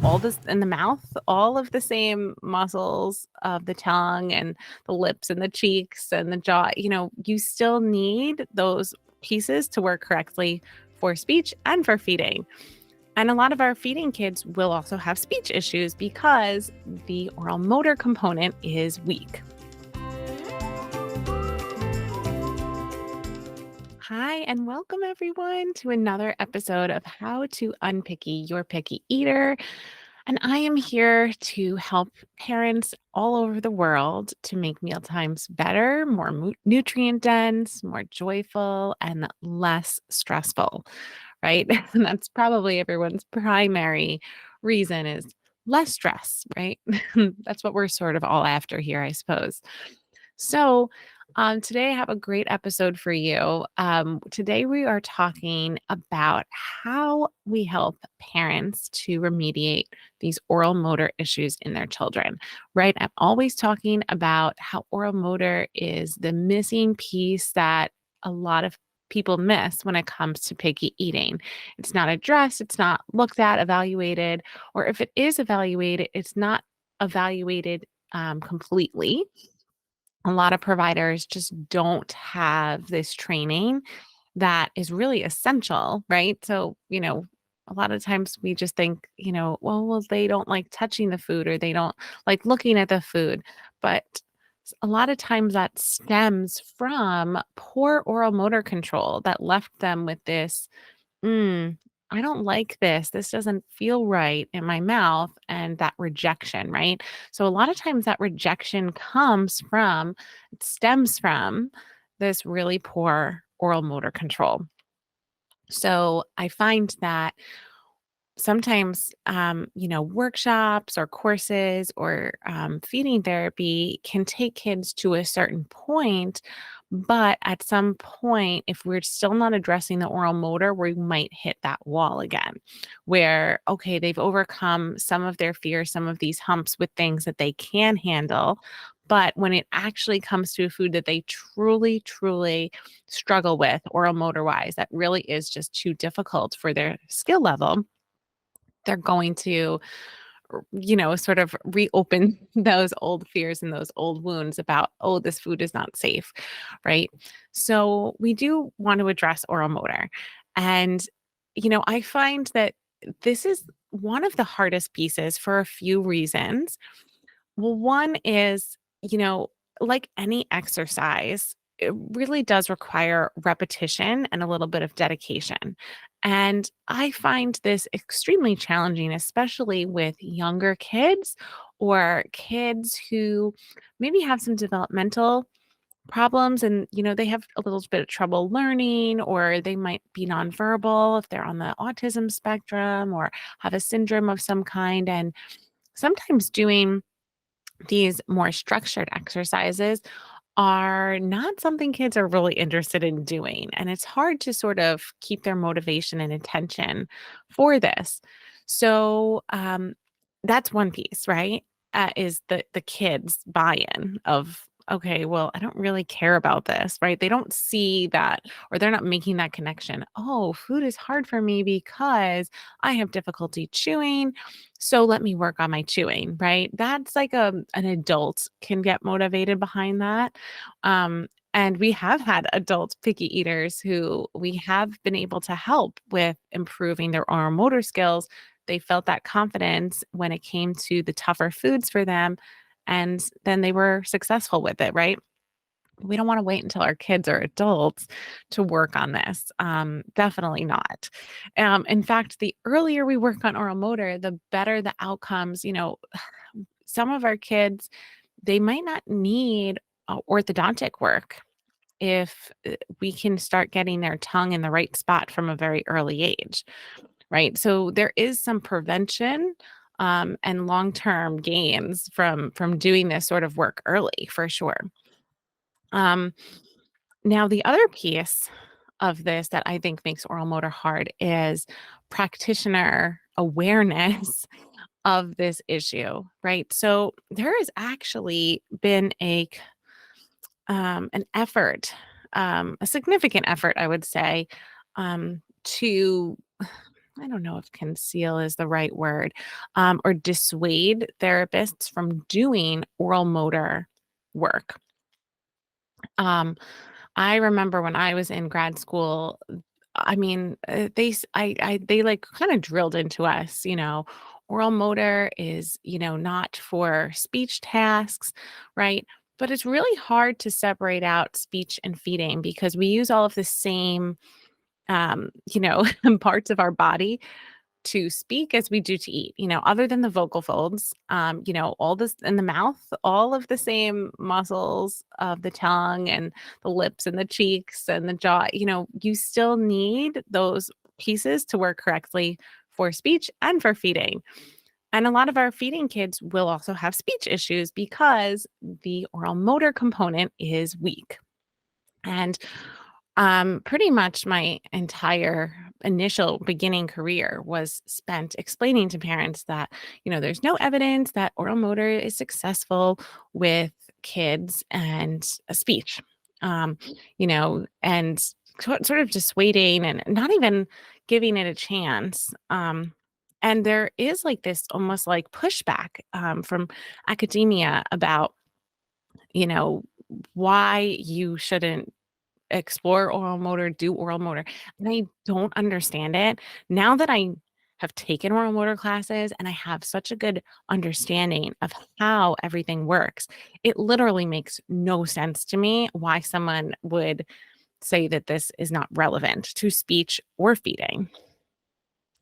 all this in the mouth, all of the same muscles of the tongue and the lips and the cheeks and the jaw. You still need those pieces to work correctly for speech and for feeding. And a lot of our feeding kids will also have speech issues because the oral motor component is weak. Hi, and welcome everyone to another episode of How to Unpicky Your Picky Eater. And I am here to help parents all over the world to make mealtimes better, more nutrient dense, more joyful, and less stressful, right? And that's probably everyone's primary reason is less stress, right? That's what we're sort of all after here, I suppose. So, today I have a great episode for you. Today we are talking about how we help parents to remediate these oral motor issues in their children, right? I'm always talking about how oral motor is the missing piece that a lot of people miss when it comes to picky eating. It's not addressed, it's not looked at, evaluated, or if it is evaluated, it's not evaluated completely. A lot of providers just don't have this training that is really essential, right? So, a lot of times we just think, well, they don't like touching the food or they don't like looking at the food. But a lot of times that stems from poor oral motor control that left them with this I don't like this. This doesn't feel right in my mouth. And that rejection, right? So, a lot of times that rejection stems from this really poor oral motor control. So, I find that sometimes, workshops or courses or feeding therapy can take kids to a certain point. But at some point, if we're still not addressing the oral motor, we might hit that wall again where, okay, they've overcome some of their fears, some of these humps with things that they can handle. But when it actually comes to a food that they truly, truly struggle with, oral motor wise, that really is just too difficult for their skill level, they're going to, sort of reopen those old fears and those old wounds about, oh, this food is not safe, right? So we do want to address oral motor. And, I find that this is one of the hardest pieces for a few reasons. Well, one is, like any exercise, it really does require repetition and a little bit of dedication. And I find this extremely challenging, especially with younger kids or kids who maybe have some developmental problems and they have a little bit of trouble learning, or they might be nonverbal if they're on the autism spectrum or have a syndrome of some kind. And sometimes doing these more structured exercises are not something kids are really interested in doing. And it's hard to sort of keep their motivation and attention for this. So that's one piece, right? Is the kids' buy-in of, okay, well, I don't really care about this, right? They don't see that, or they're not making that connection. Oh, food is hard for me because I have difficulty chewing. So let me work on my chewing, right? That's like an adult can get motivated behind that. And we have had adult picky eaters who we have been able to help with improving their oral motor skills. They felt that confidence when it came to the tougher foods for them. And then they were successful with it, right? We don't want to wait until our kids are adults to work on this. Definitely not. In fact, the earlier we work on oral motor, the better the outcomes. Some of our kids, they might not need orthodontic work if we can start getting their tongue in the right spot from a very early age, right? So there is some prevention and long-term gains from doing this sort of work early, for sure. Um, Now, the other piece of this that I think makes oral motor hard is practitioner awareness of this issue, right? So there has actually been an effort, a significant effort, I would say, to I don't know if conceal is the right word, or dissuade therapists from doing oral motor work. Um, I remember when I was in grad school, I mean, they like kind of drilled into us, oral motor is, not for speech tasks, right? But it's really hard to separate out speech and feeding because we use all of the same, parts of our body to speak as we do to eat, other than the vocal folds, all this in the mouth, all of the same muscles of the tongue and the lips and the cheeks and the jaw, you still need those pieces to work correctly for speech and for feeding. And a lot of our feeding kids will also have speech issues because the oral motor component is weak. And pretty much my entire initial beginning career was spent explaining to parents that, there's no evidence that oral motor is successful with kids and speech. Um, and sort of dissuading and not even giving it a chance. And there is like this almost like pushback from academia about, you know, why you shouldn't explore oral motor, do oral motor, and I don't understand it. Now that I have taken oral motor classes and I have such a good understanding of how everything works, it literally makes no sense to me why someone would say that this is not relevant to speech or feeding.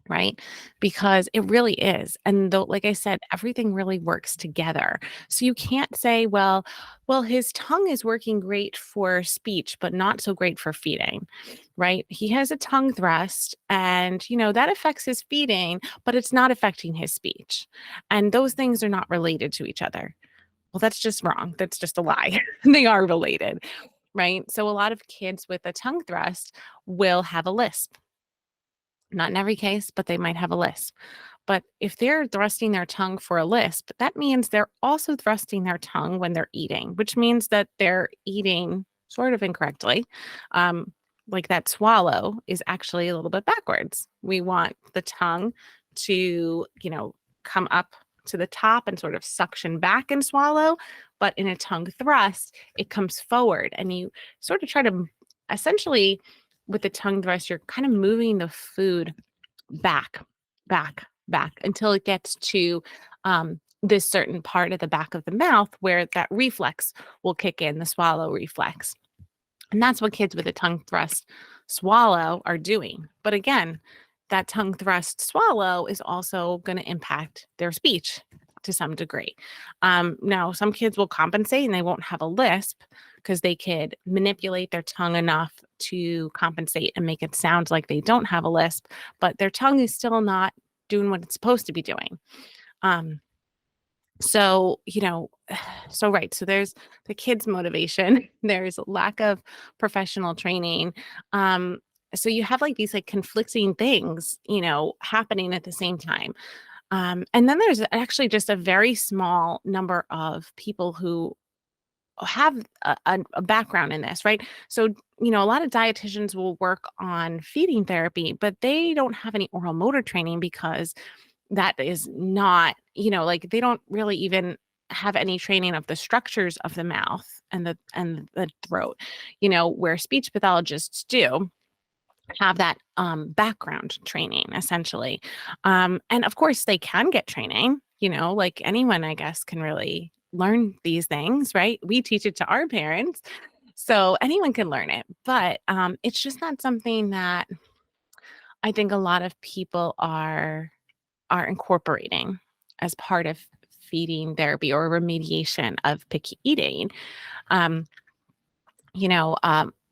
Right? Because it really is. And though, like I said, everything really works together. So you can't say, well, his tongue is working great for speech, but not so great for feeding, right? He has a tongue thrust and, that affects his feeding, but it's not affecting his speech. And those things are not related to each other. Well, that's just wrong. That's just a lie. They are related, right? So a lot of kids with a tongue thrust will have a lisp. Not in every case, but they might have a lisp. But if they're thrusting their tongue for a lisp, that means they're also thrusting their tongue when they're eating, which means that they're eating sort of incorrectly. Um, like that swallow is actually a little bit backwards. We want the tongue to, come up to the top and sort of suction back and swallow. But in a tongue thrust, it comes forward and you sort of try to essentially with the tongue thrust, you're kind of moving the food back, back until it gets to this certain part of the back of the mouth where that reflex will kick in, the swallow reflex. And that's what kids with a tongue thrust swallow are doing. But again, that tongue thrust swallow is also going to impact their speech to some degree. Now, some kids will compensate and they won't have a lisp because they could manipulate their tongue enough to compensate and make it sound like they don't have a lisp, but their tongue is still not doing what it's supposed to be doing. Um, so, so right. So there's the kids' motivation. There's lack of professional training. Um, so you have like these like conflicting things, happening at the same time. And then there's actually just a very small number of people who have a background in this, right? So, a lot of dietitians will work on feeding therapy, but they don't have any oral motor training because that is not, like they don't really even have any training of the structures of the mouth and the throat, where speech pathologists do have that background training essentially. And of course they can get training, like anyone, I guess, can really learn these things, right? We teach it to our parents. So anyone can learn it, but it's just not something that I think a lot of people are incorporating as part of feeding therapy or remediation of picky eating. Um,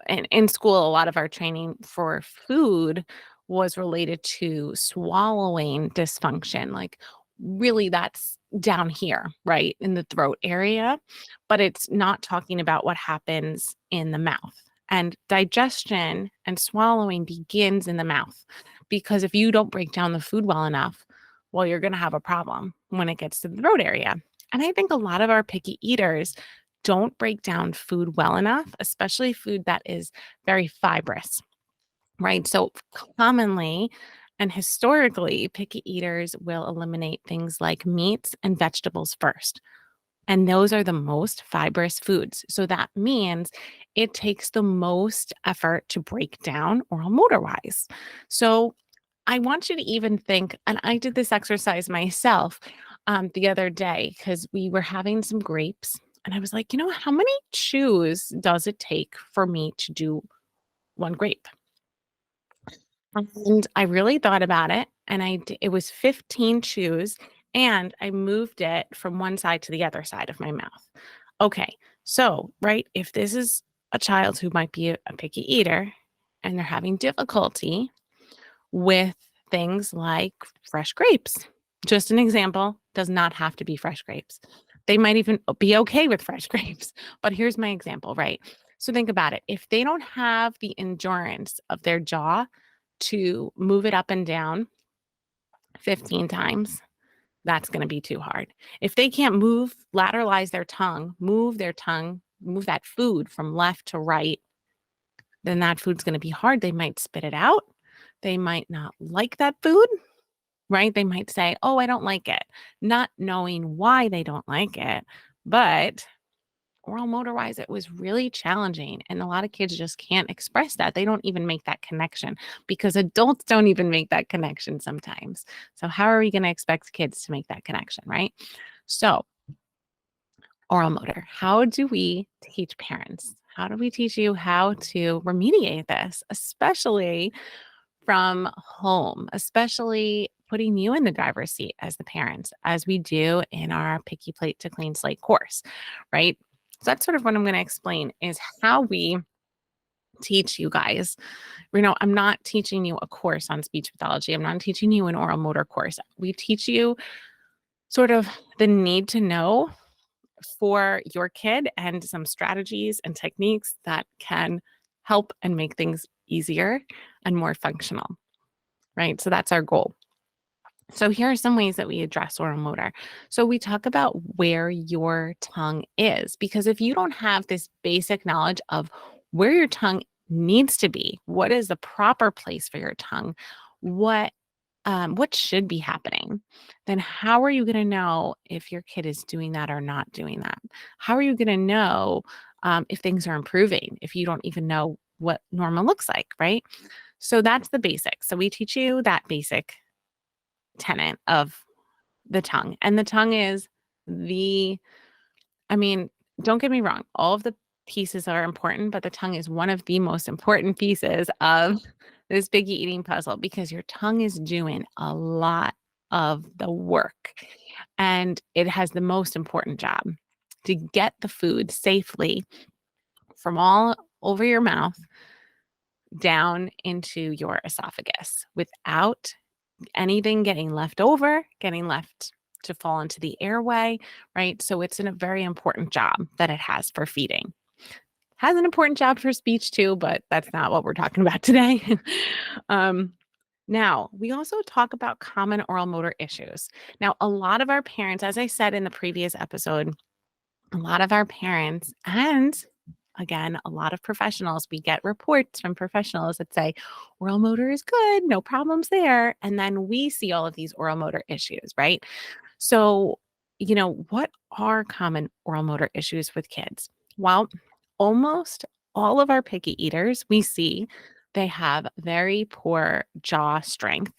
in school, a lot of our training for food was related to swallowing dysfunction. Like, really, that's down here, right, in the throat area, but it's not talking about what happens in the mouth. And digestion and swallowing begins in the mouth because if you don't break down the food well enough, well, you're going to have a problem when it gets to the throat area. And I think a lot of our picky eaters don't break down food well enough, especially food that is very fibrous, right? So commonly, And historically, picky eaters will eliminate things like meats and vegetables first. And those are the most fibrous foods. So that means it takes the most effort to break down oral motor wise. So I want you to even think, and I did this exercise myself the other day because we were having some grapes. And I was like, how many chews does it take for me to do one grape? And I really thought about it, and it was 15 chews, and I moved it from one side to the other side of my mouth. Okay, so, right, if this is a child who might be a picky eater and they're having difficulty with things like fresh grapes, just an example, does not have to be fresh grapes. They might even be okay with fresh grapes, but here's my example, right? So think about it. If they don't have the endurance of their jaw to move it up and down 15 times, that's going to be too hard. If they can't lateralize their tongue, move that food from left to right, then that food's going to be hard. They might spit it out. They might not like that food, right? They might say, oh, I don't like it, not knowing why they don't like it. But oral motor wise, it was really challenging. And a lot of kids just can't express that. They don't even make that connection because adults don't even make that connection sometimes. So, how are we going to expect kids to make that connection, right? So, oral motor, how do we teach parents? How do we teach you how to remediate this, especially from home, especially putting you in the driver's seat as the parents, as we do in our Picky Plate to Clean Slate course, right? So that's sort of what I'm going to explain is how we teach you guys. I'm not teaching you a course on speech pathology. I'm not teaching you an oral motor course. We teach you sort of the need to know for your kid and some strategies and techniques that can help and make things easier and more functional, right? So that's our goal. So here are some ways that we address oral motor. So we talk about where your tongue is, because if you don't have this basic knowledge of where your tongue needs to be, what is the proper place for your tongue, what should be happening, then how are you going to know if your kid is doing that or not doing that? How are you going to know if things are improving if you don't even know what normal looks like, right? So that's the basics. So we teach you that basic tenet of the tongue. And the tongue is I mean, don't get me wrong, all of the pieces are important, but the tongue is one of the most important pieces of this picky eating puzzle because your tongue is doing a lot of the work. And it has the most important job to get the food safely from all over your mouth down into your esophagus without anything getting left over, getting left to fall into the airway, right? So it's a very important job that it has for feeding. Has an important job for speech too, but that's not what we're talking about today. Now, we also talk about common oral motor issues. Now, a lot of our parents, as I said in the previous episode, a lot of our parents and again, a lot of professionals, we get reports from professionals that say oral motor is good, no problems there. And then we see all of these oral motor issues, right? So, what are common oral motor issues with kids? Well, almost all of our picky eaters, we see they have very poor jaw strength.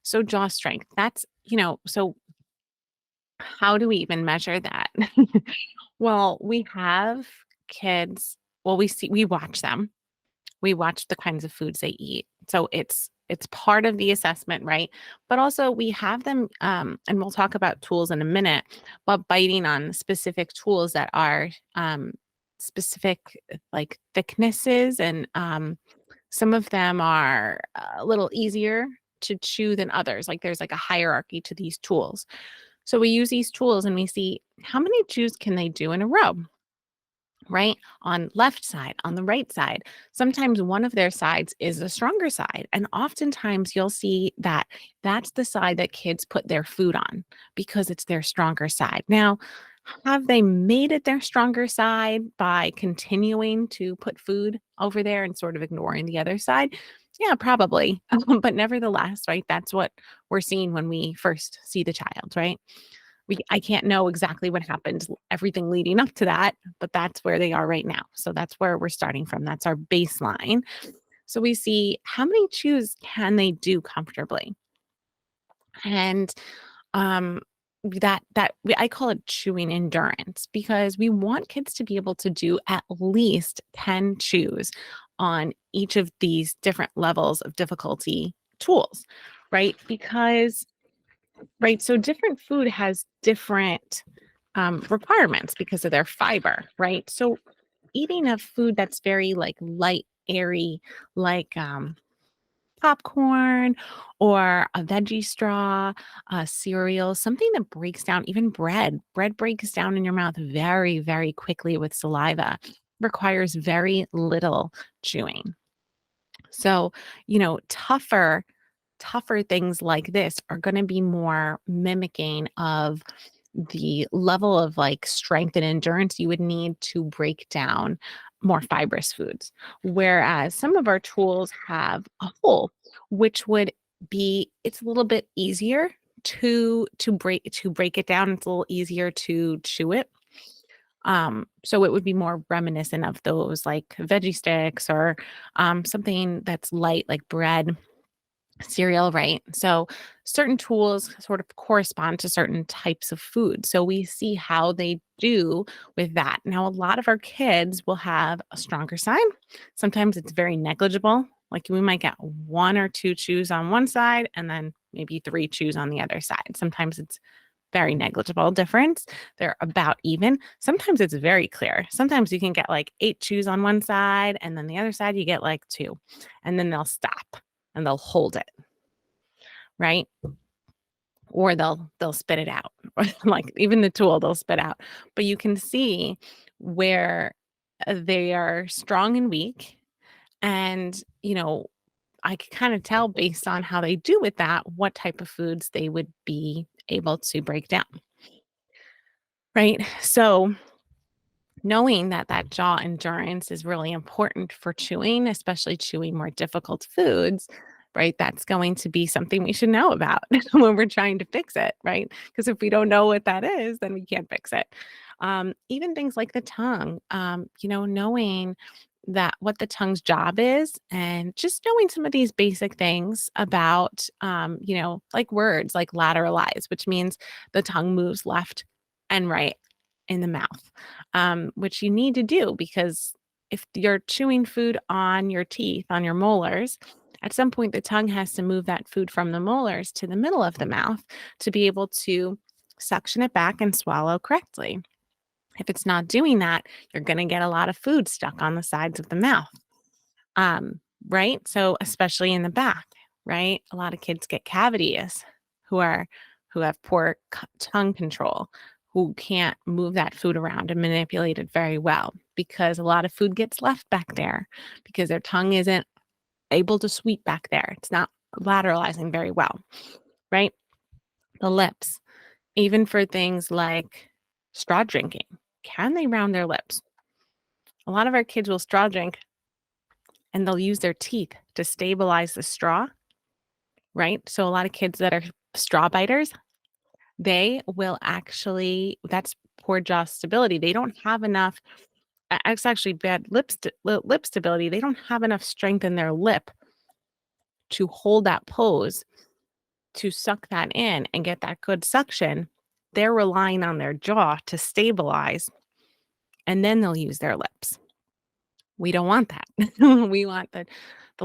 So, jaw strength, that's, so how do we even measure that? Well, we have kids, we watch them. We watch the kinds of foods they eat. So it's part of the assessment, right? But also we have them and we'll talk about tools in a minute, but biting on specific tools that are specific like thicknesses and some of them are a little easier to chew than others. Like there's like a hierarchy to these tools. So we use these tools and we see how many chews can they do in a row, right? On left side, on the right side. Sometimes one of their sides is the stronger side. And oftentimes you'll see that that's the side that kids put their food on because it's their stronger side. Now, have they made it their stronger side by continuing to put food over there and sort of ignoring the other side? Yeah, probably. But nevertheless, right, that's what we're seeing when we first see the child, right? I can't know exactly what happened, everything leading up to that, but that's where they are right now. So that's where we're starting from. That's our baseline. So we see how many chews can they do comfortably? And I call it chewing endurance because we want kids to be able to do at least 10 chews on each of these different levels of difficulty tools, right? Because right, so different food has different requirements because of their fiber, right? So eating a food that's very like light, airy, like popcorn or a veggie straw, cereal, something that breaks down, even bread. Bread breaks down in your mouth very, very quickly with saliva, requires very little chewing. So, tougher things like this are going to be more mimicking of the level of like strength and endurance you would need to break down more fibrous foods. Whereas some of our tools have a hole, which would be it's a little bit easier to break it down. It's a little easier to chew it. So it would be more reminiscent of those like veggie sticks or something that's light like bread cereal, right? So certain tools sort of correspond to certain types of food. So we see how they do with that. Now, a lot of our kids will have a stronger side. Sometimes it's very negligible. Like we might get one or two chews on one side and then maybe three chews on the other side. Sometimes it's very negligible difference. They're about even. Sometimes it's very clear. Sometimes you can get like 8 chews on one side and then the other side you get like 2. And then they'll stop and they'll hold it, right? Or they'll spit it out. Or like even the tool they'll spit out. But you can see where they are strong and weak and, I can kind of tell based on how they do with that what type of foods they would be able to break down, right? So knowing that that jaw endurance is really important for chewing, especially chewing more difficult foods, right? That's going to be something we should know about when we're trying to fix it, right? Because if we don't know what that is, then we can't fix it. Even things like the tongue, knowing that what the tongue's job is and just knowing some of these basic things about like words like lateralize, which means the tongue moves left and right in the mouth, which you need to do because if you're chewing food on your teeth, on your molars, at some point the tongue has to move that food from the molars to the middle of the mouth to be able to suction it back and swallow correctly. If it's not doing that, you're going to get a lot of food stuck on the sides of the mouth. Um, right? So especially in the back, right? A lot of kids get cavities who are who have poor tongue control, who can't move that food around and manipulate it very well because a lot of food gets left back there because their tongue isn't able to sweep back there. It's not lateralizing very well, right? The lips, even for things like straw drinking, can they round their lips? A lot of our kids will straw drink and they'll use their teeth to stabilize the straw, right? So a lot of kids that are straw biters, they will actually, that's poor jaw stability. They don't have enough, it's actually bad lip stability. They don't have enough strength in their lip to hold that pose, to suck that in and get that good suction. They're relying on their jaw to stabilize and then they'll use their lips. We don't want that. We want the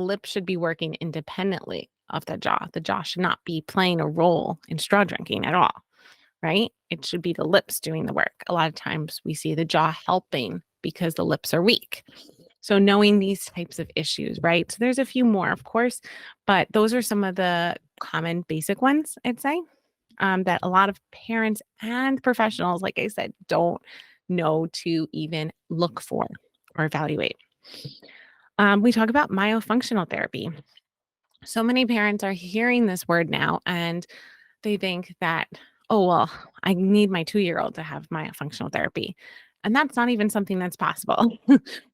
lip should be working independently of the jaw. The jaw should not be playing a role in straw drinking at all, right? It should be the lips doing the work. A lot of times we see the jaw helping because the lips are weak. So knowing these types of issues, right? So there's a few more, of course, but those are some of the common basic ones, I'd say, that a lot of parents and professionals, like I said, don't know to even look for or evaluate. We talk about myofunctional therapy. So many parents are hearing this word now and they think that, oh, well, I need my 2-year-old to have myofunctional therapy. And that's not even something that's possible.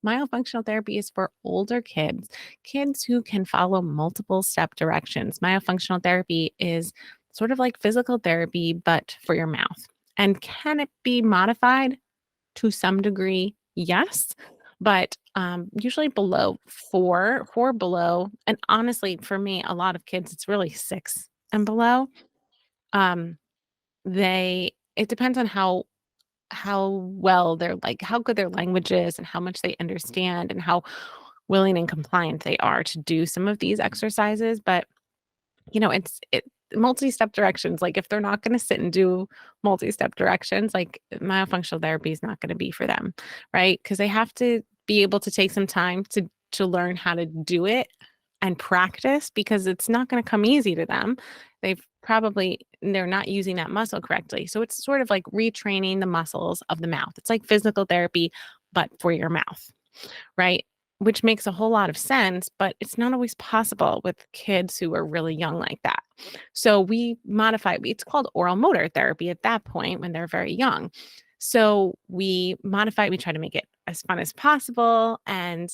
Myofunctional therapy is for older kids, kids who can follow multiple step directions. Myofunctional therapy is sort of like physical therapy, but for your mouth. And can it be modified? To some degree, yes, but, usually below 4, 4 below, and honestly, for me, a lot of kids, it's really 6 and below. Um, it depends on how well they're like, how good their language is and how much they understand and how willing and compliant they are to do some of these exercises, but it's multi-step directions, like, if they're not gonna sit and do multi-step directions, like, myofunctional therapy is not gonna be for them, right? Because they have to be able to take some time to learn how to do it and practice because it's not gonna come easy to them. They're not using that muscle correctly, so it's sort of like retraining the muscles of the mouth. It's like physical therapy, but for your mouth, right? Which makes a whole lot of sense, but it's not always possible with kids who are really young like that. So we modify, it's called oral motor therapy at that point when they're very young. So we try to make it as fun as possible. And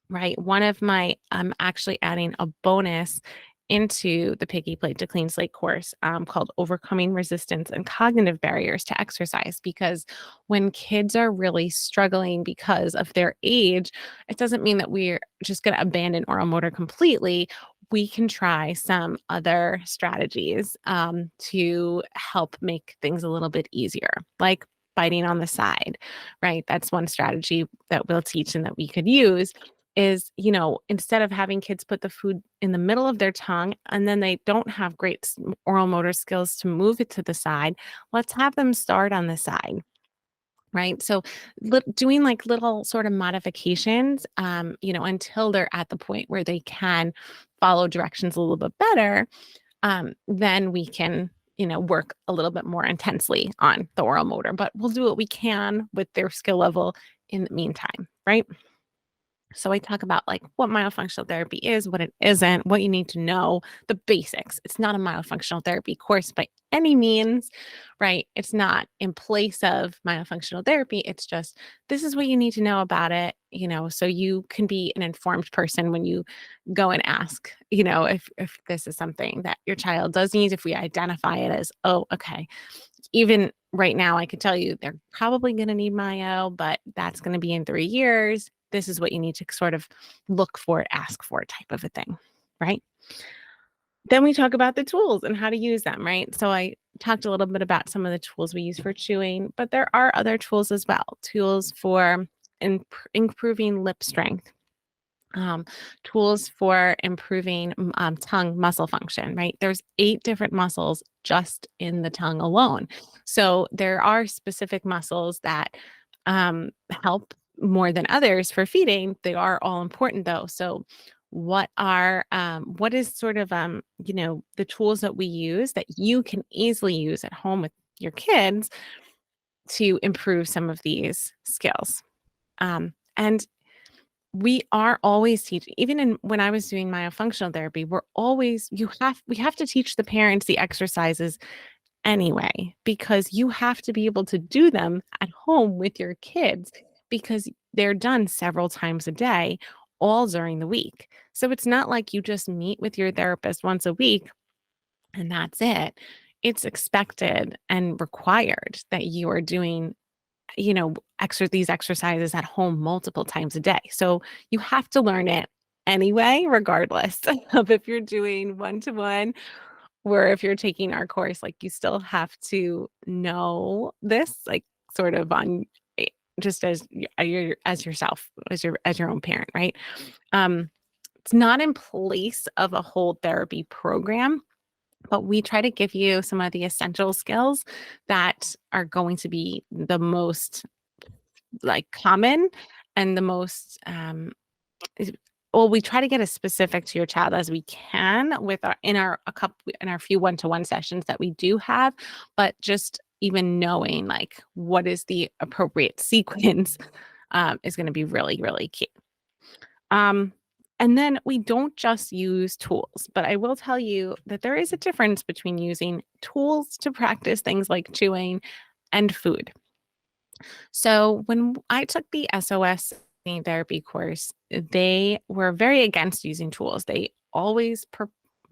right. One of my I'm actually adding a bonus into the Picky Plate to Clean Slate course called Overcoming Resistance and Cognitive Barriers to Exercise. Because when kids are really struggling because of their age, it doesn't mean that we're just going to abandon oral motor completely. We can try some other strategies to help make things a little bit easier, like biting on the side, right? That's one strategy that we'll teach and that we could use is, instead of having kids put the food in the middle of their tongue and then they don't have great oral motor skills to move it to the side, let's have them start on the side. Right. So doing like little sort of modifications, until they're at the point where they can follow directions a little bit better, then we can, work a little bit more intensely on the oral motor. But we'll do what we can with their skill level in the meantime. Right. So I talk about like what myofunctional therapy is, what it isn't, what you need to know, the basics. It's not a myofunctional therapy course by any means, right? It's not in place of myofunctional therapy. It's just this is what you need to know about it, so you can be an informed person when you go and ask, if this is something that your child does need, if we identify it as, oh, okay, even right now, I could tell you they're probably going to need myo, but that's going to be in 3 years. This is what you need to sort of look for, ask for type of a thing, right? Then we talk about the tools and how to use them, right? So I talked a little bit about some of the tools we use for chewing, but there are other tools as well, tools for improving lip strength, um, tools for improving tongue muscle function, right? There's 8 different muscles just in the tongue alone. So there are specific muscles that help more than others for feeding. They are all important though. So what is sort of the tools that we use that you can easily use at home with your kids to improve some of these skills? And we are always teaching, even when I was doing myofunctional therapy, we have to teach the parents the exercises anyway, because you have to be able to do them at home with your kids because they're done several times a day, all during the week. So it's not like you just meet with your therapist once a week and that's it. It's expected and required that you are doing these exercises at home multiple times a day. So you have to learn it anyway, regardless of if you're doing one to one or if you're taking our course. Like you still have to know this, like sort of on just as yourself, as your own parent, right? Um, it's not in place of a whole therapy program, but we try to give you some of the essential skills that are going to be the most like common and the most is- well, we try to get as specific to your child as we can with our few one-to-one sessions that we do have, but just even knowing like what is the appropriate sequence is going to be really, really key. Um, and then we don't just use tools, but I will tell you that there is a difference between using tools to practice things like chewing and food. So when I took the SOS therapy course, they were very against using tools. They always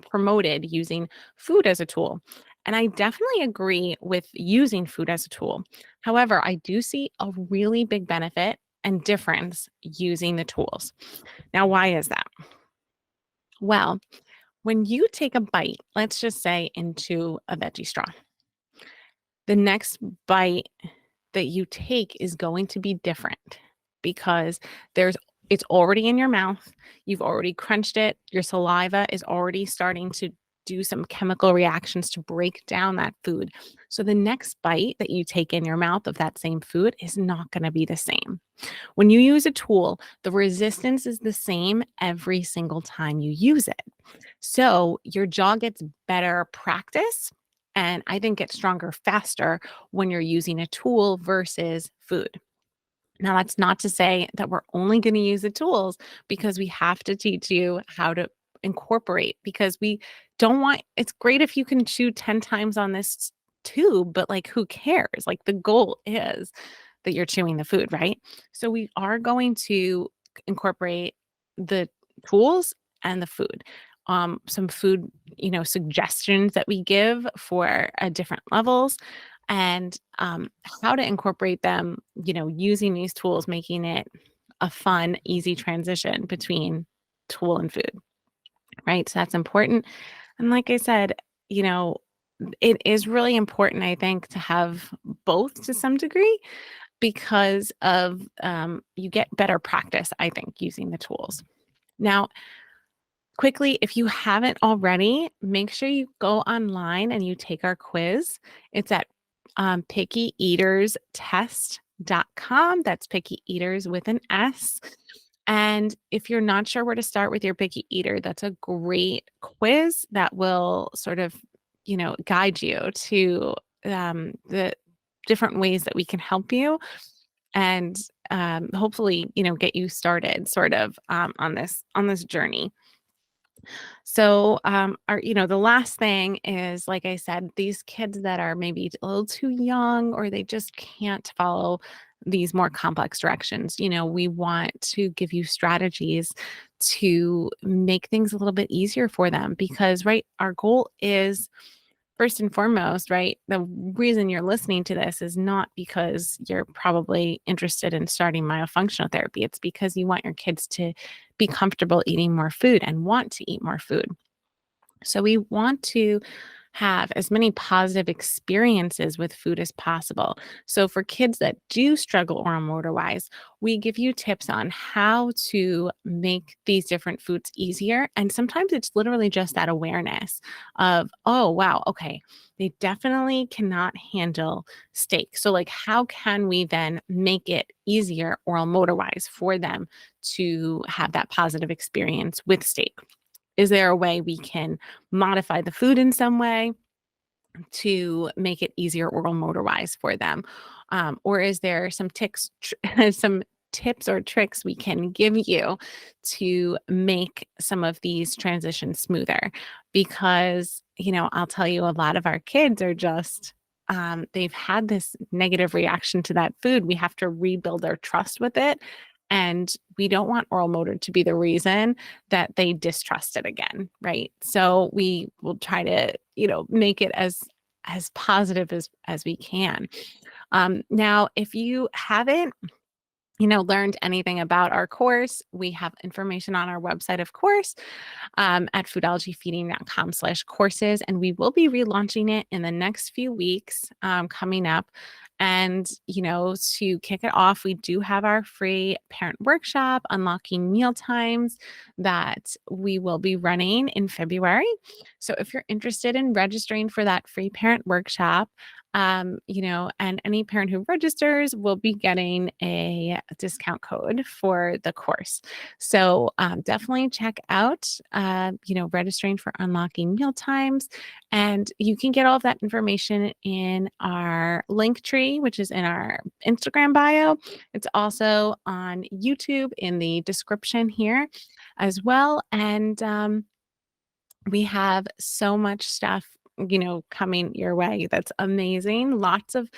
promoted using food as a tool. And I definitely agree with using food as a tool. However, I do see a really big benefit and difference using the tools. Now, why is that? Well, when you take a bite, let's just say into a veggie straw, the next bite that you take is going to be different because there's it's already in your mouth. You've already crunched it. Your saliva is already starting to do some chemical reactions to break down that food. So the next bite that you take in your mouth of that same food is not going to be the same. When you use a tool, the resistance is the same every single time you use it. So your jaw gets better practice and I think gets stronger faster when you're using a tool versus food. Now, that's not to say that we're only going to use the tools because we have to teach you how to incorporate because we don't want it's great if you can chew 10 times on this tube, but like who cares? Like the goal is that you're chewing the food, right? So we are going to incorporate the tools and the food. Some food, suggestions that we give for different levels and how to incorporate them, using these tools, making it a fun, easy transition between tool and food, right? So that's important. And like I said, you know, it is really important, I think, to have both to some degree because of you get better practice, I think, using the tools. Now, quickly, if you haven't already, make sure you go online and you take our quiz. It's at pickyeaterstest.com. That's picky eaters with an S. And if you're not sure where to start with your picky eater, that's a great quiz that will sort of, guide you to the different ways that we can help you and hopefully, get you started sort of on this journey. So, the last thing is, like I said, these kids that are maybe a little too young or they just can't follow these more complex directions. We want to give you strategies to make things a little bit easier for them because, right, our goal is first and foremost, right? The reason you're listening to this is not because you're probably interested in starting myofunctional therapy. It's because you want your kids to be comfortable eating more food and want to eat more food. So we want to have as many positive experiences with food as possible. So for kids that do struggle oral motor wise, we give you tips on how to make these different foods easier. And sometimes it's literally just that awareness of, oh, wow, okay, they definitely cannot handle steak. So, like, how can we then make it easier oral motor wise for them to have that positive experience with steak? Is there a way we can modify the food in some way to make it easier oral motor wise for them? Or is there some some tips or tricks we can give you to make some of these transitions smoother? Because, I'll tell you, a lot of our kids are just, they've had this negative reaction to that food. We have to rebuild their trust with it. And we don't want oral motor to be the reason that they distrust it again, right? So we will try to, make it as positive as we can. Now, if you haven't learned anything about our course, we have information on our website, of course, at foodallergyfeeding.com/courses. And we will be relaunching it in the next few weeks coming up. And, to kick it off, we do have our free parent workshop, Unlocking Meal Times, that we will be running in February. So if you're interested in registering for that free parent workshop, and any parent who registers will be getting a discount code for the course. So definitely check out, registering for Unlocking Meal Times. And you can get all of that information in our link tree, which is in our Instagram bio. It's also on YouTube in the description here as well. And we have so much stuff, coming your way. That's amazing. Lots and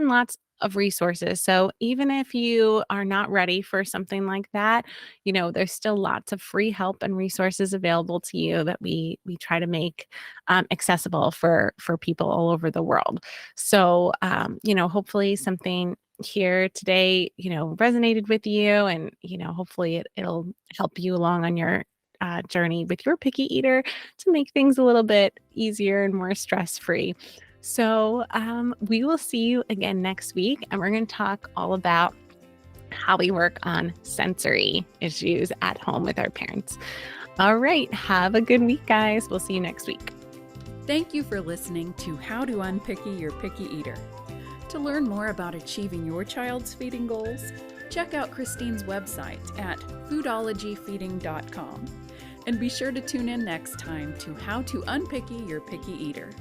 lots of resources. So even if you are not ready for something like that, there's still lots of free help and resources available to you that we try to make accessible for people all over the world. So hopefully something here today, resonated with you, and hopefully it'll help you along on your journey with your picky eater to make things a little bit easier and more stress free. So we will see you again next week, and we're going to talk all about how we work on sensory issues at home with our parents. All right. Have a good week, guys. We'll see you next week. Thank you for listening to How to Unpicky Your Picky Eater. To learn more about achieving your child's feeding goals, check out Christine's website at foodologyfeeding.com. And be sure to tune in next time to How to Unpicky Your Picky Eater.